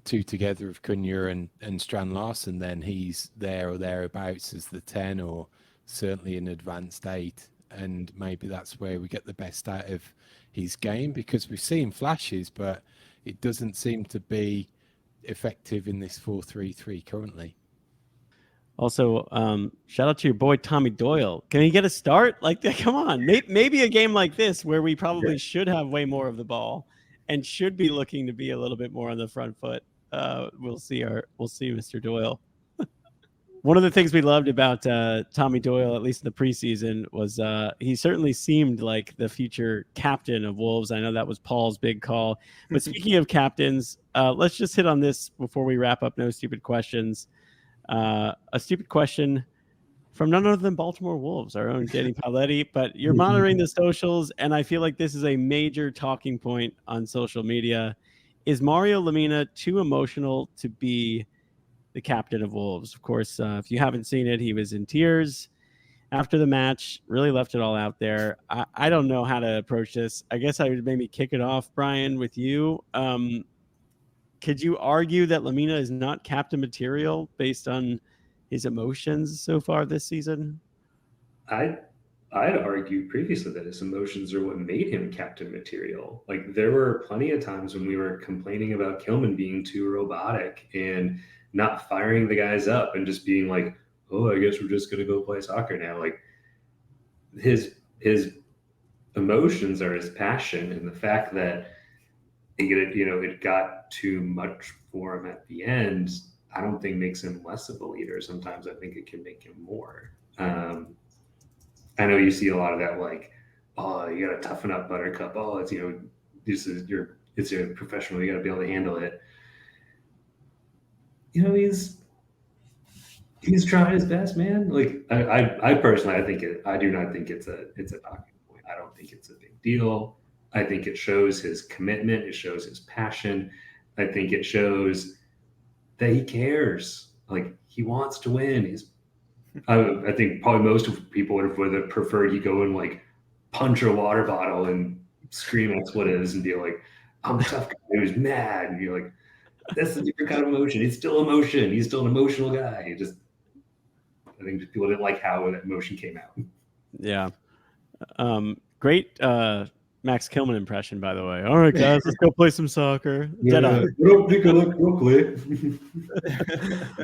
two together of Cunha and Strand Larsen, then he's there or thereabouts as the 10 or certainly an advanced 8. And maybe that's where we get the best out of his game, because we've seen flashes, but it doesn't seem to be effective in this 4-3-3 currently. also, shout out to your boy Tommy Doyle. Can he get a start? Like, come on, maybe a game like this where we probably should have way more of the ball and should be looking to be a little bit more on the front foot. We'll see Mr. Doyle. One of the things we loved about Tommy Doyle, at least in the preseason, was he certainly seemed like the future captain of Wolves. I know that was Paul's big call. But speaking of captains, let's just hit on this before we wrap up. No stupid questions. A stupid question from none other than Baltimore Wolves, our own Danny Paletti. But you're monitoring the socials, and I feel like this is a major talking point on social media. Is Mario Lemina too emotional to be the captain of Wolves? Of course, if you haven't seen it, he was in tears after the match, really left it all out there. I don't know how to approach this. I guess I would maybe kick it off, Brian, with you. Could you argue that Lemina is not captain material based on his emotions so far this season? I I'd argued previously that his emotions are what made him captain material. Like there were plenty of times when we were complaining about Kilman being too robotic and not firing the guys up and just being like, "Oh, I guess we're just gonna go play soccer now." Like his emotions are his passion, and the fact that it got too much for him at the end, I don't think makes him less of a leader. Sometimes I think it can make him more. I know you see a lot of that, like, oh, you got to toughen up, Buttercup. Oh, it's it's a professional. You got to be able to handle it. He's trying his best, man. Like I personally, I do not think it's a talking point. I don't think it's a big deal. I think it shows his commitment. It shows his passion. I think it shows that he cares. Like he wants to win. I think probably most of people would have preferred he go and like punch a water bottle and scream expletives and be like, "I'm a tough guy who's mad," and you're like, "That's a different kind of emotion. It's still emotion. He's still an emotional guy." I think just people didn't like how that emotion came out. Yeah. Great Max Kilman impression, by the way. All right, guys, let's go play some soccer. Dead on. I don't think I look Brooklyn.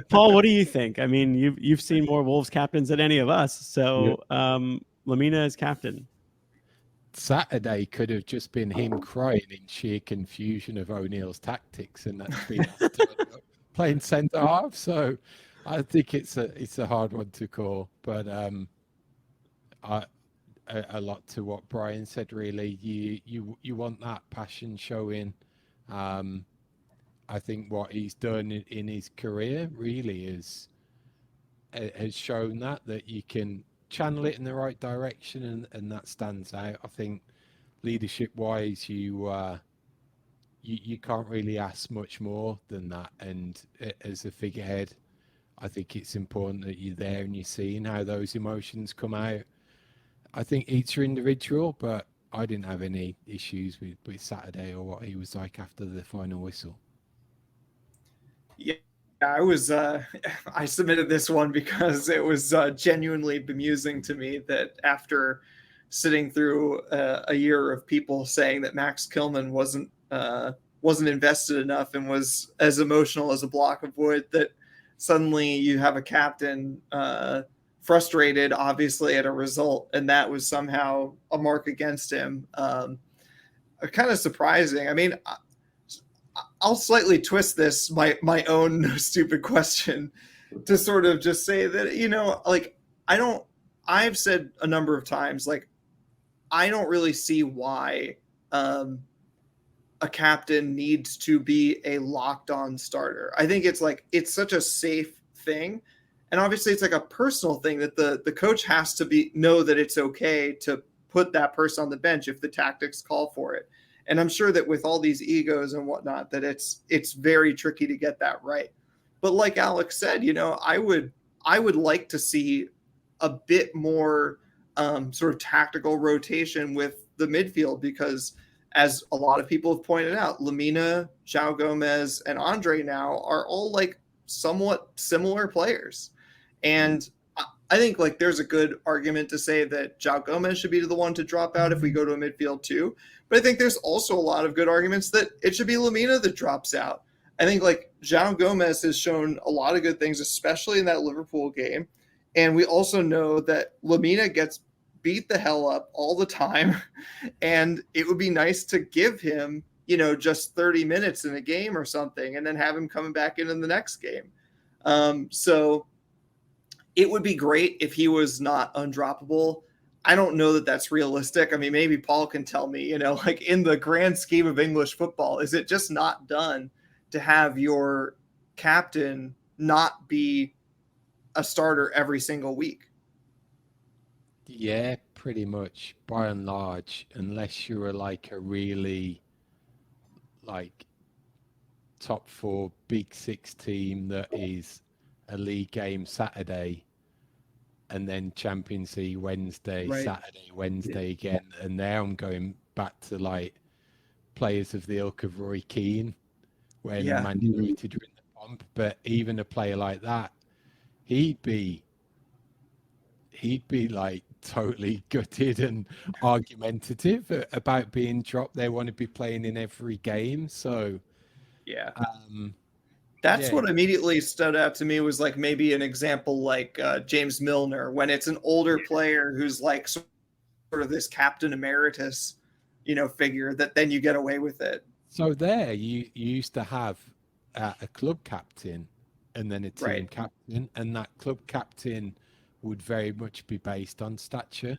Paul, what do you think? I mean, you've seen more Wolves captains than any of us. So Lamina as captain. Saturday could have just been him crying in sheer confusion of O'Neill's tactics, and that's been playing centre half. So I think it's a hard one to call, but a lot to what Brian said. Really, you want that passion showing. I think what he's done in his career really has shown that you can channel it in the right direction, and that stands out. I think leadership wise, you can't really ask much more than that. And as a figurehead, I think it's important that you're there and you're seeing how those emotions come out. I think each are individual, but I didn't have any issues with Saturday or what he was like after the final whistle. Yeah, I was. I submitted this one because it was genuinely bemusing to me that after sitting through a year of people saying that Max Kilman wasn't invested enough and was as emotional as a block of wood, that suddenly you have a captain frustrated, obviously, at a result, and that was somehow a mark against him. Kind of surprising. I mean, I'll slightly twist this, my own stupid question, to sort of just say that, like, I've said a number of times, like, I don't really see why a captain needs to be a locked on starter. I think it's such a safe thing. And obviously it's like a personal thing that the coach has to know that it's okay to put that person on the bench if the tactics call for it. And I'm sure that with all these egos and whatnot, that it's very tricky to get that right. But like Alex said, I would like to see a bit more sort of tactical rotation with the midfield, because as a lot of people have pointed out, Lamina, João Gomez, and Andre now are all like somewhat similar players. And I think like there's a good argument to say that João Gomez should be the one to drop out if we go to a midfield too. But I think there's also a lot of good arguments that it should be Lamina that drops out. I think like João Gomez has shown a lot of good things, especially in that Liverpool game. And we also know that Lamina gets beat the hell up all the time. And it would be nice to give him, just 30 minutes in a game or something, and then have him coming back in the next game. So it would be great if he was not undroppable. I don't know that that's realistic. I mean, maybe Paul can tell me, like in the grand scheme of English football, is it just not done to have your captain not be a starter every single week? Yeah, pretty much by and large, unless you're like a really like top 4 Big 6 team that is a league game Saturday and then Champions League Wednesday, right. Saturday, Wednesday again. And now I'm going back to like players of the ilk of Roy Keane when Man United were in the bump. But even a player like that, he'd be like totally gutted and argumentative about being dropped. They want to be playing in every game. So, Yeah. um, That's yeah. what immediately stood out to me was like maybe an example like James Milner, when it's an older player who's like sort of this captain emeritus, figure that then you get away with it. So there, you used to have a club captain and then a team Right. captain, and that club captain would very much be based on stature,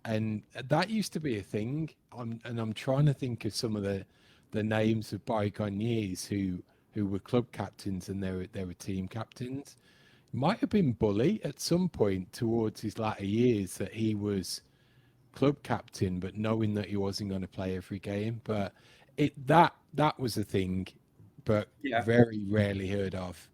and that used to be a thing. I'm trying to think of some of the names of bygone years who were club captains and they were team captains. Might have been Bully at some point towards his latter years that he was club captain, but knowing that he wasn't going to play every game. But that was a thing, but Yeah. very rarely heard of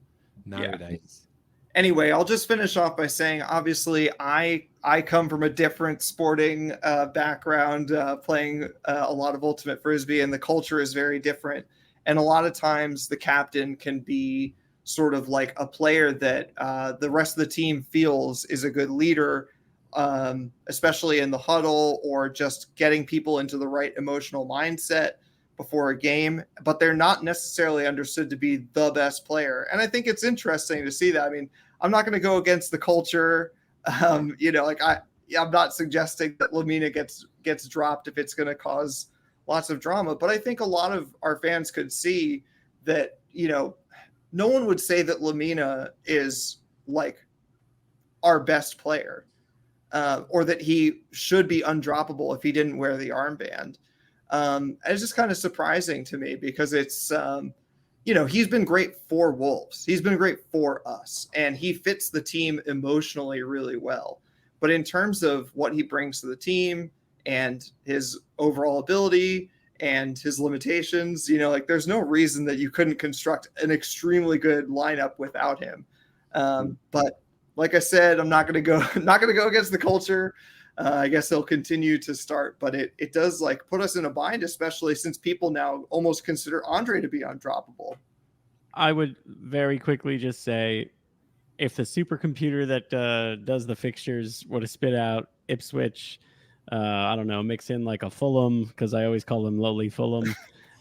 nowadays. Anyway, I'll just finish off by saying, obviously, I come from a different sporting background, playing a lot of ultimate frisbee, and the culture is very different. And a lot of times, the captain can be sort of like a player that the rest of the team feels is a good leader, especially in the huddle or just getting people into the right emotional mindset before a game, but they're not necessarily understood to be the best player. And I think it's interesting to see that. I mean, I'm not going to go against the culture. I'm not suggesting that Lamina gets dropped if it's going to cause lots of drama, but I think a lot of our fans could see that, no one would say that Lamina is like our best player, or that he should be undroppable if he didn't wear the armband. It's just kind of surprising to me because it's, he's been great for Wolves. He's been great for us, and he fits the team emotionally really well. But in terms of what he brings to the team and his overall ability and his limitations, there's no reason that you couldn't construct an extremely good lineup without him. But like I said, I'm not going to go against the culture. I guess they'll continue to start, but it does like put us in a bind, especially since people now almost consider Andre to be undroppable. I would very quickly just say, if the supercomputer that does the fixtures would have spit out Ipswich, I don't know, mix in like a Fulham, because I always call them lowly Fulham,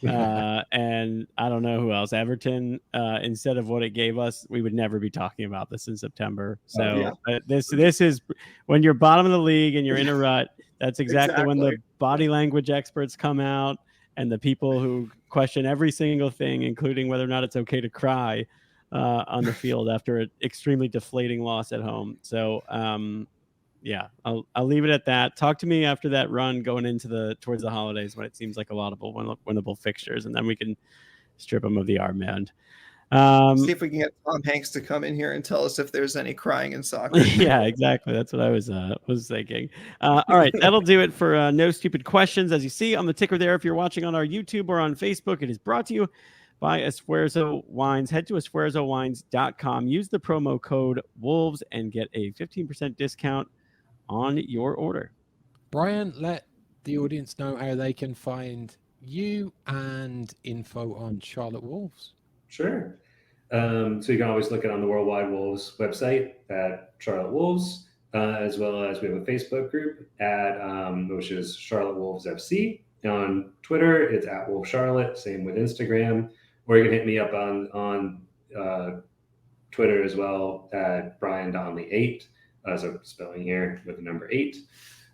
and I don't know who else, Everton, instead of what it gave us, we would never be talking about this in September. So this is when you're bottom of the league and you're in a rut. That's exactly when the body language experts come out and the people who question every single thing, including whether or not it's okay to cry on the field after an extremely deflating loss at home. So yeah, I'll leave it at that. Talk to me after that run going into towards the holidays when it seems like a lot of winnable fixtures, and then we can strip them of the armband. See if we can get Tom Hanks to come in here and tell us if there's any crying in soccer. Yeah, exactly. That's what I was thinking. All right, that'll do it for No Stupid Questions. As you see on the ticker there, if you're watching on our YouTube or on Facebook, it is brought to you by Esfuerzo Wines. Head to esfuerzowines.com. Use the promo code Wolves and get a 15% discount on your order. Brian, let the audience know how they can find you and info on Charlotte Wolves. Sure. So you can always look it on the Worldwide Wolves website at Charlotte Wolves, as well as we have a Facebook group which is Charlotte Wolves FC. On Twitter, it's at Wolf Charlotte. Same with Instagram, or you can hit me up on Twitter as well at Brian Donley 8. So spelling here with the number 8.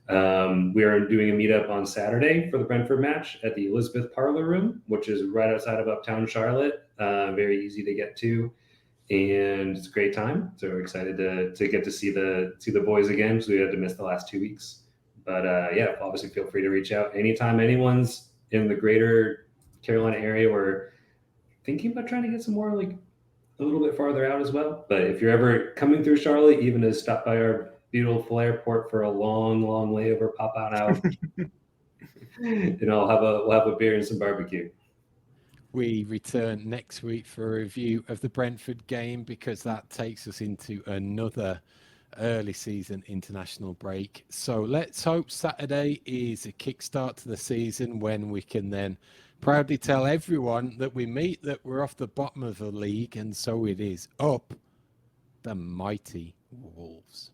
We are doing a meetup on Saturday for the Brentford match at the Elizabeth Parlor Room, which is right outside of Uptown Charlotte. Very easy to get to, and it's a great time. So we're excited to get to see the boys again, because we had to miss the last 2 weeks. But yeah, obviously feel free to reach out anytime anyone's in the greater Carolina area. We're thinking about trying to get some more like a little bit farther out as well. But if you're ever coming through Charlotte, even to stop by our beautiful airport for a long layover, pop out, and we'll have a beer and some barbecue. We return next week for a review of the Brentford game, because that takes us into another early season international break. So let's hope Saturday is a kickstart to the season, when we can then proudly tell everyone that we meet that we're off the bottom of the league, and so it is up the mighty Wolves.